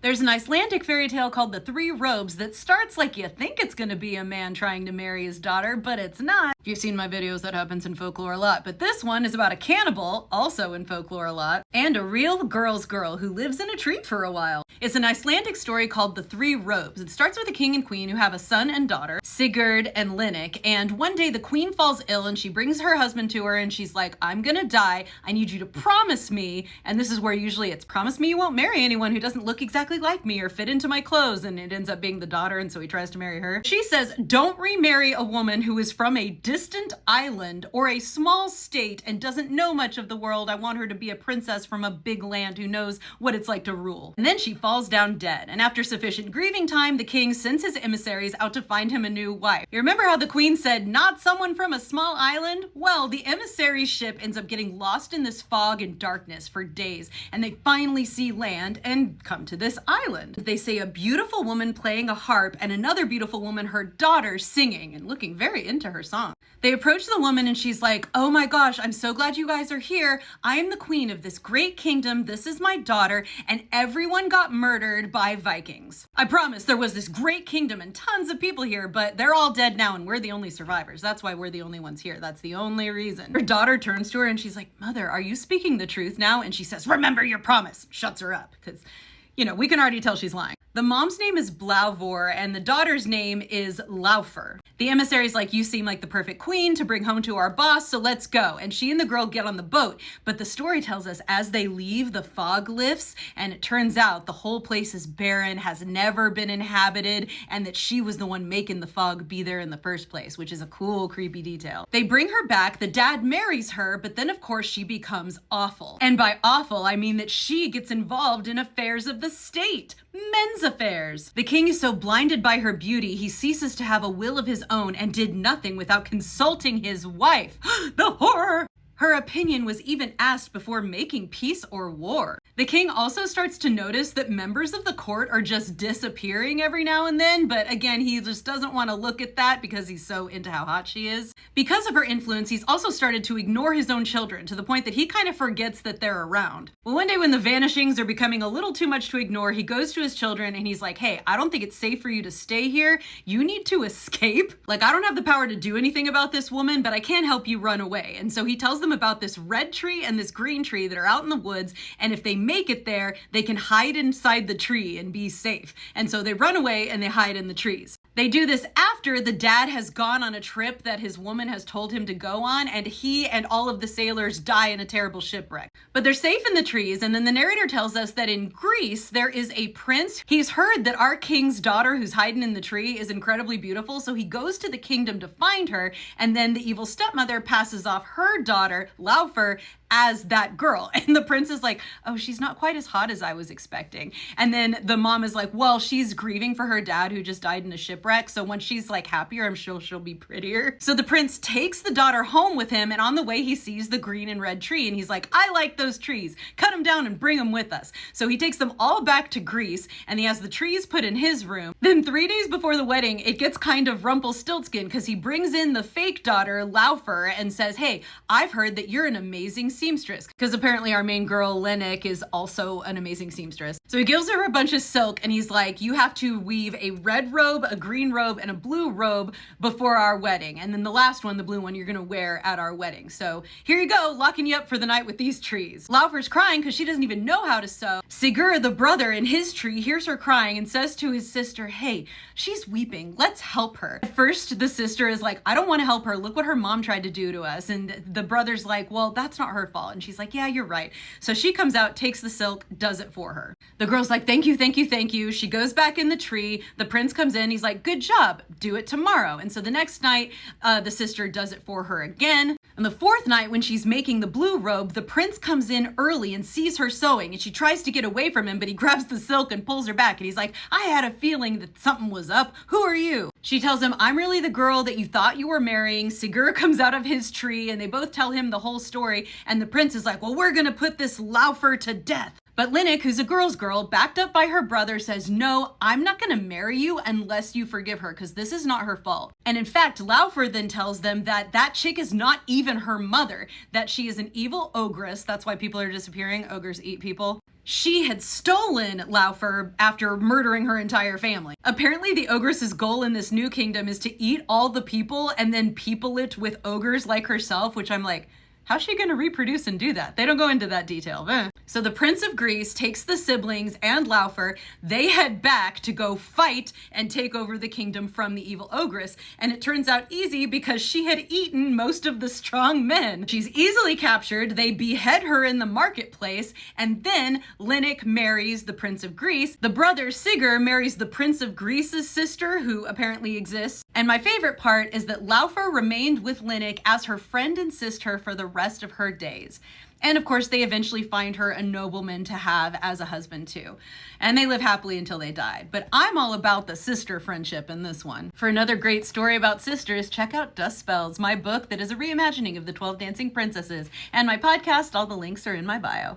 There's an Icelandic fairy tale called The Three Robes that starts like you think it's gonna be a man trying to marry his daughter, but it's not. If you've seen my videos, that happens in folklore a lot. But this one is about a cannibal, also in folklore a lot, and a real girl's girl who lives in a tree for a while. It's an Icelandic story called The Three Robes. It starts with a king and queen who have a son and daughter, Sigurd and Linnet, and one day the queen falls ill and she brings her husband to her and she's like, I'm gonna die, I need you to promise me, and this is where usually it's promise me you won't marry anyone who doesn't look exactly like me or fit into my clothes, and it ends up being the daughter, and so he tries to marry her. She says, don't remarry a woman who is from a distant island or a small state and doesn't know much of the world. I want her to be a princess from a big land who knows what it's like to rule. And then she falls down dead, and after sufficient grieving time, the king sends his emissaries out to find him a new wife. You remember how the queen said, not someone from a small island? Well, the emissary ship ends up getting lost in this fog and darkness for days, and they finally see land and come to this island. They see a beautiful woman playing a harp and another beautiful woman, her daughter, singing and looking very into her song. They approach the woman and she's like, oh my gosh, I'm so glad you guys are here. I am the queen of this great kingdom. This is my daughter, and everyone got murdered by Vikings. I promise there was this great kingdom and tons of people here, but they're all dead now and we're the only survivors. That's why we're the only ones here. That's the only reason. Her daughter turns to her and she's like, Mother, are you speaking the truth now? And she says, remember your promise. Shuts her up because, you know, we can already tell she's lying. The mom's name is Blauvor and the daughter's name is Laufar. The emissary's like, you seem like the perfect queen to bring home to our boss, so let's go. And she and the girl get on the boat. But the story tells us as they leave, the fog lifts, and it turns out the whole place is barren, has never been inhabited, and that she was the one making the fog be there in the first place, which is a cool, creepy detail. They bring her back, the dad marries her, but then of course she becomes awful. And by awful, I mean that she gets involved in affairs of the state. Men's affairs. The king is so blinded by her beauty, he ceases to have a will of his own and did nothing without consulting his wife. The horror! Her opinion was even asked before making peace or war. The king also starts to notice that members of the court are just disappearing every now and then, but again, he just doesn't want to look at that because he's so into how hot she is. Because of her influence, he's also started to ignore his own children to the point that he kind of forgets that they're around. Well, one day when the vanishings are becoming a little too much to ignore, he goes to his children and he's like, hey, I don't think it's safe for you to stay here. You need to escape. Like, I don't have the power to do anything about this woman, but I can help you run away. And so he tells them about this red tree and this green tree that are out in the woods, and if they make it there, they can hide inside the tree and be safe. And so they run away and they hide in the trees. They do this after the dad has gone on a trip that his woman has told him to go on, and he and all of the sailors die in a terrible shipwreck. But they're safe in the trees, and then the narrator tells us that in Greece, there is a prince. He's heard that our king's daughter who's hiding in the tree is incredibly beautiful, so he goes to the kingdom to find her, and then the evil stepmother passes off her daughter, Laufar, as that girl. And the prince is like, oh, she's not quite as hot as I was expecting. And then the mom is like, well, she's grieving for her dad who just died in a shipwreck. So once she's like happier, I'm sure she'll be prettier. So the prince takes the daughter home with him. And on the way, he sees the green and red tree. And he's like, I like those trees. Cut them down and bring them with us. So he takes them all back to Greece and he has the trees put in his room. Then 3 days before the wedding, it gets kind of Rumpelstiltskin because he brings in the fake daughter, Laufar, and says, hey, I've heard that you're an amazing seamstress, because apparently our main girl Linnet is also an amazing seamstress. So he gives her a bunch of silk and he's like, you have to weave a red robe, a green robe, and a blue robe before our wedding. And then the last one, the blue one, you're gonna wear at our wedding. So here you go, locking you up for the night with these trees. Laufar's crying because she doesn't even know how to sew. Sigurd, the brother in his tree, hears her crying and says to his sister, hey, she's weeping, let's help her. At first, the sister is like, I don't want to help her. Look what her mom tried to do to us. And the brother's like, well, that's not her fault. And she's like, yeah, you're right. So she comes out, takes the silk, does it for her. The girl's like, thank you, thank you, thank you. She goes back in the tree. The prince comes in. He's like, good job. Do it tomorrow. And so the next night, the sister does it for her again. And the fourth night, when she's making the blue robe, the prince comes in early and sees her sewing, and she tries to get away from him, but he grabs the silk and pulls her back. And he's like, I had a feeling that something was up. Who are you? She tells him, I'm really the girl that you thought you were marrying. Sigurd comes out of his tree and they both tell him the whole story. And the prince is like, well, we're gonna put this Laufar to death. But Linnet, who's a girl's girl, backed up by her brother, says, no, I'm not gonna marry you unless you forgive her, because this is not her fault. And in fact, Laufar then tells them that that chick is not even her mother, that she is an evil ogress. That's why people are disappearing. Ogres eat people. she had stolen Laufer after murdering her entire family. Apparently, the ogress's goal in this new kingdom is to eat all the people and then people it with ogres like herself, which I'm like, how's she gonna reproduce and do that? They don't go into that detail. So the Prince of Greece takes the siblings and Laufer. They head back to go fight and take over the kingdom from the evil ogress. And it turns out easy because she had eaten most of the strong men. She's easily captured. They behead her in the marketplace. And then Lynnoch marries the Prince of Greece. The brother Sigur marries the Prince of Greece's sister, who apparently exists. And my favorite part is that Laufer remained with Lynnoch as her friend and sister for the rest of her days. And of course, they eventually find her a nobleman to have as a husband too. And they live happily until they died. But I'm all about the sister friendship in this one. For another great story about sisters, check out Dust Spells, my book that is a reimagining of the 12 Dancing Princesses. And my podcast, all the links are in my bio.